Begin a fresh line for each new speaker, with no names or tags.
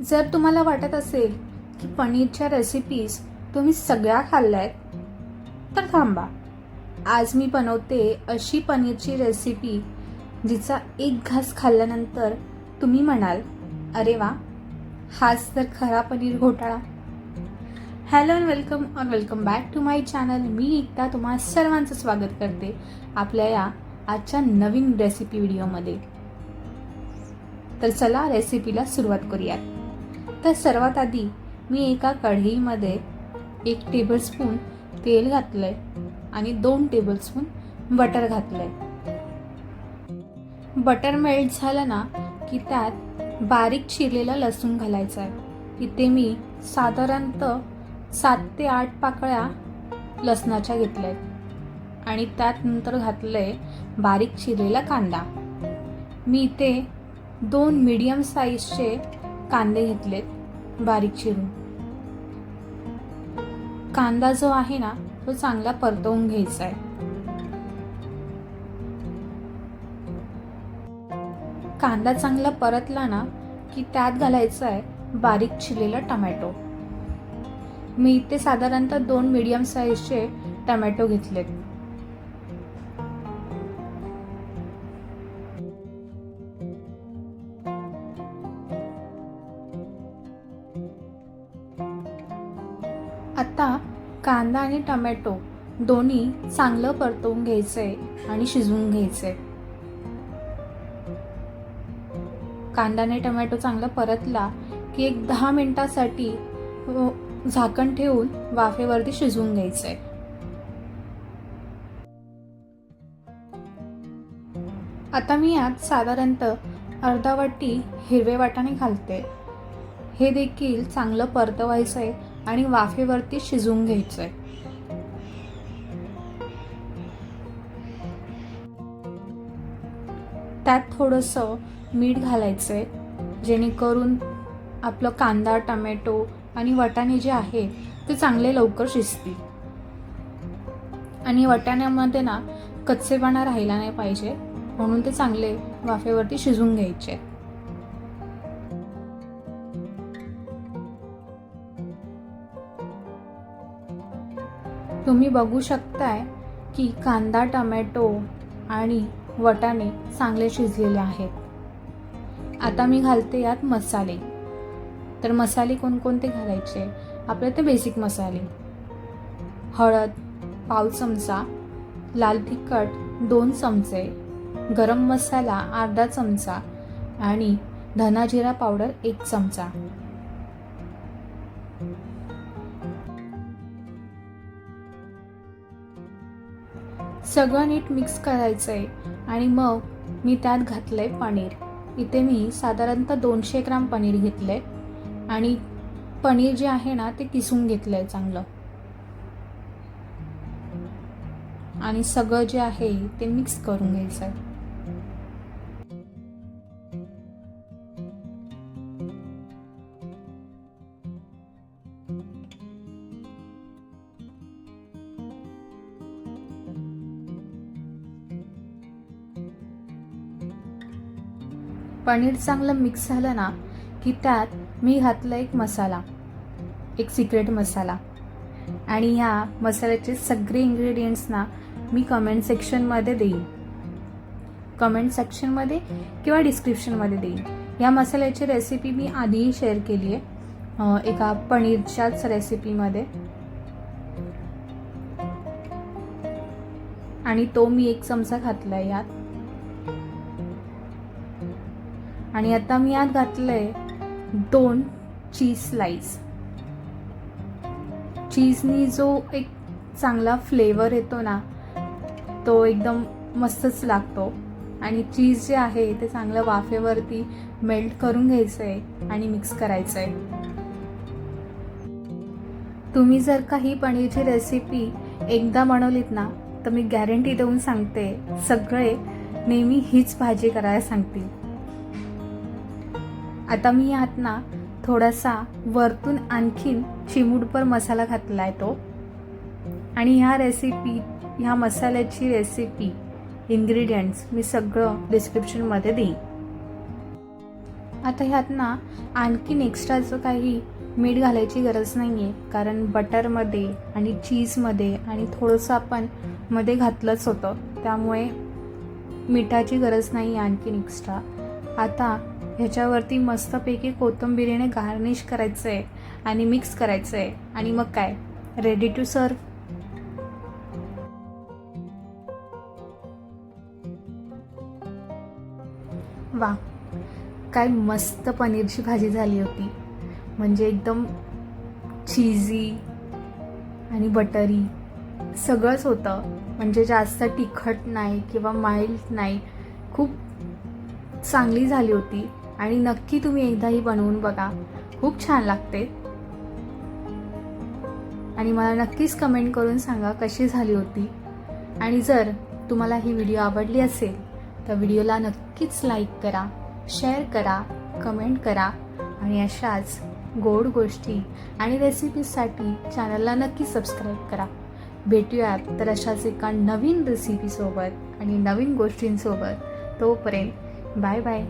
जर तुम्हाला वाटत असेल की पनीरच्या रेसिपीज तुम्ही सगळ्या खाल्ल्यात तर थांबा. आज मी बनवते अशी पनीरची रेसिपी जिचा एक घास खाल्ल्यानंतर तुम्ही म्हणाल, अरे वा, हाच तर खरा पनीर घोटाळा. Hello and welcome back to my channel. मी एकदा तुम्हा सर्वांचं स्वागत करते आपल्या या आजच्या नवीन रेसिपी व्हिडिओमध्ये. तर चला रेसिपीला सुरुवात करूयात. तर सर्वात आधी मी एका कढईमध्ये 1 टेबलस्पून तेल घातलंय आणि 2 टेबलस्पून बटर घातलंय. बटर मेल्ट झालं ना की त्यात बारीक चिरलेला लसूण घालायचा आहे. इथे मी साधारणतः 7 ते 8 पाकळ्या लसणाच्या घेतल्यात आणि त्यात नंतर घातलंय बारीक चिरलेला कांदा. मी इथे 2 मीडियम साईजचे कांदे घेतलेत बारीक चिरून. कांदा जो आहे ना तो चांगला परतवून घ्यायचा आहे. कांदा चांगला परतला ना की त्यात घालायचा आहे बारीक चिरलेला टोमॅटो. मी इथे साधारणतः 2 मीडियम साईजचे टोमॅटो घेतलेत. आता कांदा आणि टोमॅटो दोन्ही चांगलं परतवून घ्यायचंय आणि शिजवून घ्यायचंय. कांदा आणि टोमॅटो चांगला परतला की एक 10 मिनिटासाठी झाकण ठेवून वाफेवरती शिजवून घ्यायचंय. आता मी यात साधारणतः अर्धा वाटी हिरवे वाटाणे घालते. हे देखील चांगलं परतवायचंय आणि वाफेवरती शिजवून घ्यायचंय. त्यात थोडंसं मीठ घालायचंय जेणेकरून आपलं कांदा, टोमॅटो आणि वाटाणे जे आहे ते चांगले लवकर शिजतील. आणि वाटाण्यामध्ये ना कच्चेपणा राहिला नाही पाहिजे म्हणून ते चांगले वाफेवरती शिजवून घ्यायचे. तुम्ही बघू शकताय की कांदा, टोमॅटो आणि वाटाणे चांगले शिजलेले आहेत. आता मी घालते यात मसाले. तर मसाले कोणकोणते घालायचे? आपले ते बेसिक मसाले: हळद पाव चमचा, लाल तिखट 2 चमचे, गरम मसाला अर्धा चमचा आणि धना जिरा पावडर 1 चमचा. सगळं नीट मिक्स करायचंय आणि मग मी त्यात घातलंय पनीर. इथे मी साधारणतः 200 ग्राम पनीर घेतलंय आणि पनीर जे आहे ना ते किसून घेतलंय चांगलं. आणि सगळं जे आहे ते मिक्स करून घ्यायचंय. पनीर चांगलं मिक्स झालं ना की त्यात मी घातलं एक मसाला, एक सिक्रेट मसाला. आणि या मसाल्याचे सगळे इन्ग्रेडियंट्स ना मी कमेंट सेक्शनमध्ये देईन. कमेंट सेक्शनमध्ये किंवा डिस्क्रिप्शनमध्ये देईन. या मसाल्याची रेसिपी मी आधीही शेअर केली आहे एका पनीरच्याच रेसिपीमध्ये आणि तो मी 1 चमचा घातला आहे यात. आणि आता मी यात घातलंय 2 चीज स्लाइस. चीजनी जो एक चांगला फ्लेवर येतो ना तो एकदम मस्तच लागतो. आणि चीज जे आहे ते चांगलं वाफेवरती मेल्ट करून घ्यायचंय आणि मिक्स करायचंय. तुम्ही जर का ही पनीरची रेसिपी एकदा बनवलीत ना तर मी गॅरंटी देऊन सांगते सगळे नेहमी हीच भाजी करायला सांगतील. आता मी यात ना थोडासा वरतून आणखीन चिमूटभर मसाला घातला आहे तो. आणि ह्या मसाल्याची रेसिपी इन्ग्रेडियंट्स मी सगळं डिस्क्रिप्शनमध्ये देईन. आता ह्यात ना आणखीन एक्स्ट्राचं काही मीठ घालायची गरज नाही आहे, कारण बटरमध्ये आणि चीजमध्ये आणि थोडंसं आपण मध्ये घातलंच होतं, त्यामुळे मिठाची गरज नाही आहे आणखीन एक्स्ट्रा. आता ह्याच्यावरती मस्तपैकी कोथिंबीरीने गार्निश करायचं आहे आणि मिक्स करायचं आहे आणि मग काय, रेडी टू सर्व. वा, काय मस्त पनीरची भाजी झाली होती. म्हणजे एकदम चीजी आणि बटरी सगळंच होतं. म्हणजे जास्त तिखट नाही किंवा माइल्ड नाही, खूप चांगली झाली होती. आणि नक्की तुम्ही एकदाही बनवून बघा, खूप छान लागते. आणि मला नक्कीच कमेंट करून सांगा कशी झाली होती. आणि जर तुम्हाला ही व्हिडिओ आवडली असेल तर व्हिडिओला नक्कीच लाईक करा, शेअर करा, कमेंट करा आणि अशाच गोड गोष्टी आणि रेसिपीजसाठी चॅनलला नक्की सबस्क्राईब करा. भेटूयात तर अशाच एका नवीन रेसिपीसोबत आणि नवीन गोष्टींसोबत. तोपर्यंत बाय बाय.